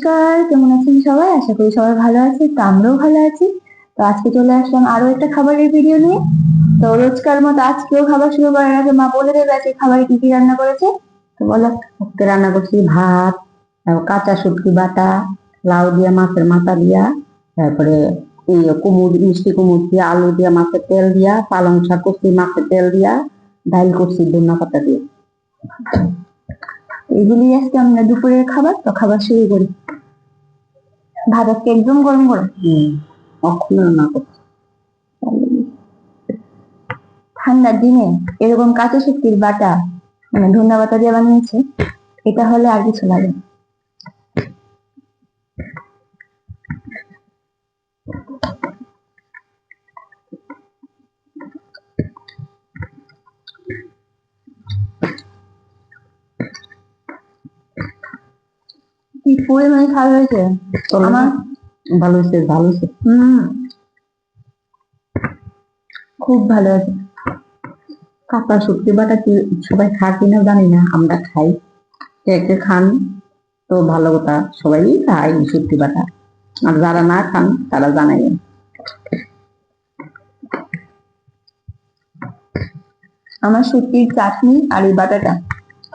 নমস্কার, কেমন আছেন সবাই? আশা করি সবাই ভালো আছে। তো আমরাও ভালো আছি। তো আজকে চলে আসলাম আরো একটা খাবারের ভিডিও নিয়ে। তো রোজকার মতো আজকেও খাবার শুরু করার আগে মা বলে দেবে আজকে খাবারে কি কি রান্না করেছে। তো বলো। আজকে রান্না করছি ভাত, কাঁচা শুটকি বাটা, লাউ দিয়া মাছের মাথা দিয়া, তারপরে কুমুর মিষ্টি কুমুর দিয়া, আলু দিয়া, মাছের তেল দিয়া, পালং শাক করছি মাছের তেল দিয়া, ডাল করছি ধনিয়া পাতা দিয়ে। এগুলি আজকে আমরা দুপুরের খাবার। তো খাবার শুরু করি। ভাত আজকে একদম গরম গরম। কখনো রান্না করছি। ঠান্ডার দিনে এরকম কাঁচা শুটকির বাটা মানে ধনিয়া পাতা দিয়ে বানিয়েছে, এটা হলে আর কিছু লাগে না। কি পরিমাণে স্বাদ হয়েছে আমার। ভালো হয়েছে, ভালো হয়েছে। খুব ভালো হয়েছে। কাঁচা শুটকি বাটা কি সবাই খায় কিনা জানি না, আমরা খাই। কে কে খান তো ভালো কথা, সবাই খায় শুটকি বাটা। আর যারা না খান তারা জানাই। আমার শুটকির চাটনি আর এই বাটাটা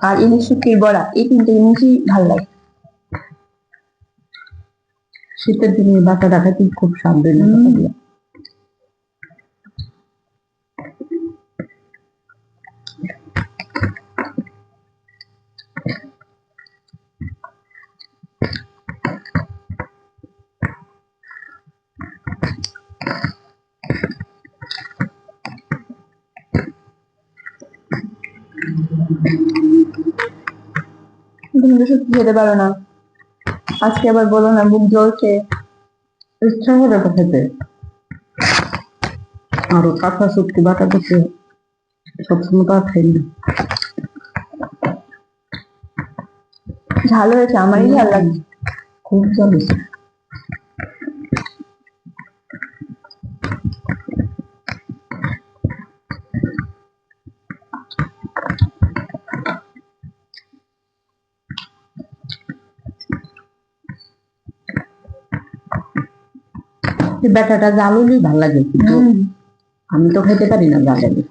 আর ইলিশ শুটকির বড়া, এই তিনটে জিনিসই ভালো লাগে। শীতের দিনে বাটা রাখাতে খুব সাবধান। তুমি তো সত্যি খেতে পারো না, আজকে আবার বলো না বুক জ্বলছে। ইচ্ছা করে তো খেতে। আরো কাঁচা শুটকি বাটা দিতে সবসময় তো আর খাই না। ঝাল হয়েছে, আমারই ঝাল লাগছে। খুব ঝাল হয়েছে। ব্যাটাটা জাল হলেই ভালো লাগে, কিন্তু আমি তো খেতে পারি না জাল হলে।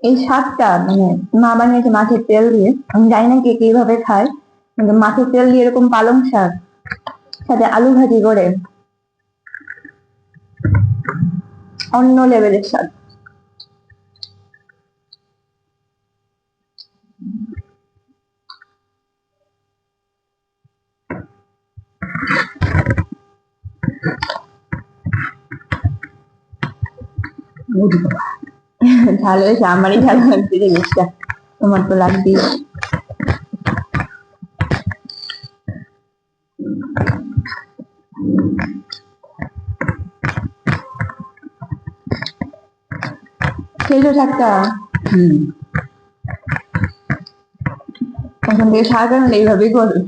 এই শাকটা মানে মা বানিয়েছে মাছের তেল দিয়ে। আমি জানি না কে কিভাবে খায়, কিন্তু মাছের তেল দিয়ে এরকম পালং শাক সাথে আলু ভাজি করে অন্য লেভেলের স্বাদ। ঝাল হয়েছে, আমারই ঝাল লাগছে জিনিসটা, তোমার তো লাগবেই। খেয়েছো শাকটা? ওখান থেকে শাক আনলে এইভাবেই করবে।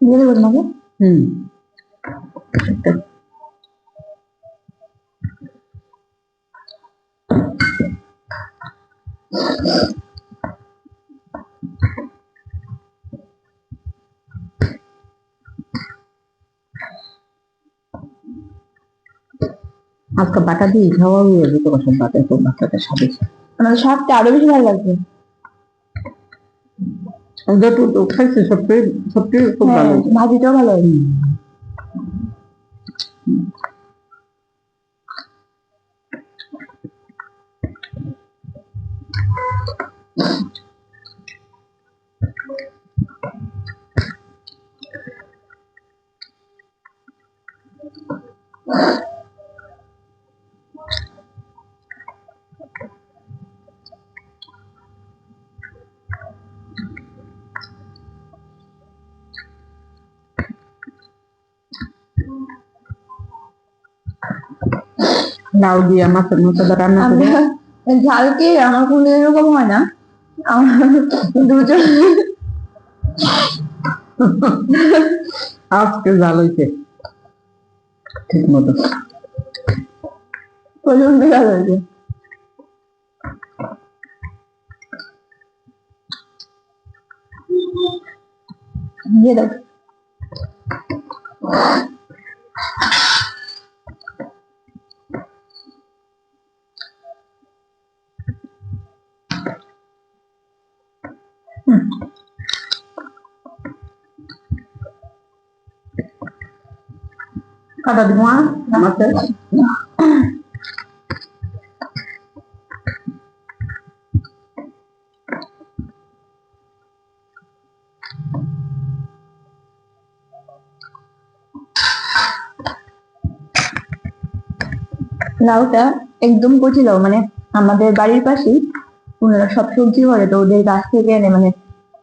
দিয়ে দেবো তোমাকে। আজকে বাটা দিয়ে খাওয়া হয়ে যেত, সব বাটা তো বাচ্চাদের সাথে। আমার শাকটা আরো বেশি ভালো লাগছে। যতটুকু খাইছি সত্যি খুব হ্যাঁ ভালো হয়েছে। ভাজিটাও ভালো হয়েছে। লাউ দিয়ে মাছের মশলা রান্না করে আমরা ঝাল কি আমার কোনো এরকম হয় না, আমার দুজন আজকে জাল হয়েছে ঠিক মতো। প্রচন্ড ঝাল হয়েছে। দিয়ে দাও। কাটা দিব মাছের লাউটা একদম কচি লাউ, মানে আমাদের বাড়ির পাশেই ওনারা সব সবজি করে, তো ওদের গাছ থেকে এনে, মানে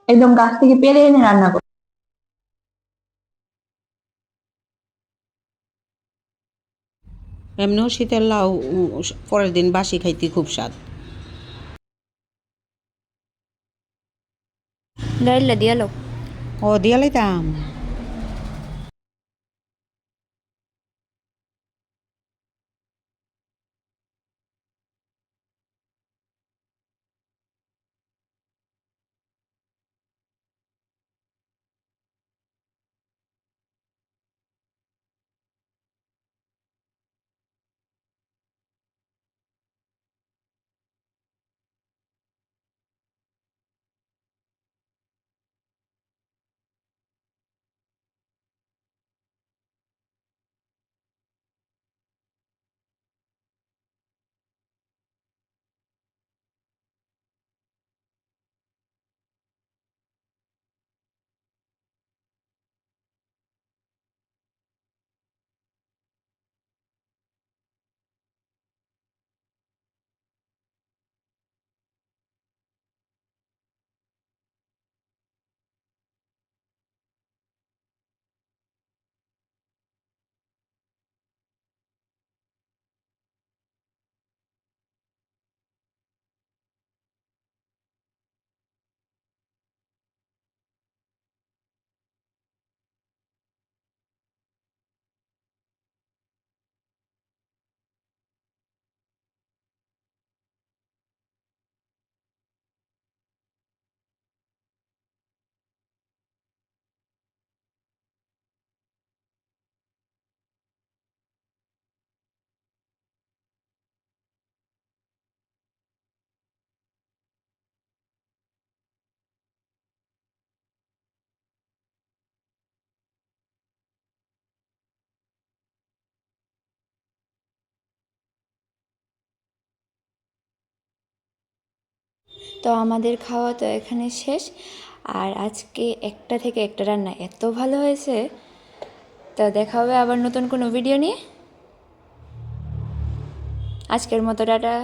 একদম গাছ থেকে পেড়ে এনে রান্না করে। এমনিও শীতের লাউ পরের দিন বাসি খাইতে খুব স্বাদ। ডাইলা দিয়ালো। ও দিয়া লাইতাম। তো আমাদের খাওয়া তো এখানে শেষ। আর আজকে একটা থেকে একটা রান্না এত ভালো হয়েছে। তো দেখা হবে আবার নতুন কোনো ভিডিও নিয়ে। আজকের মতো টাটা।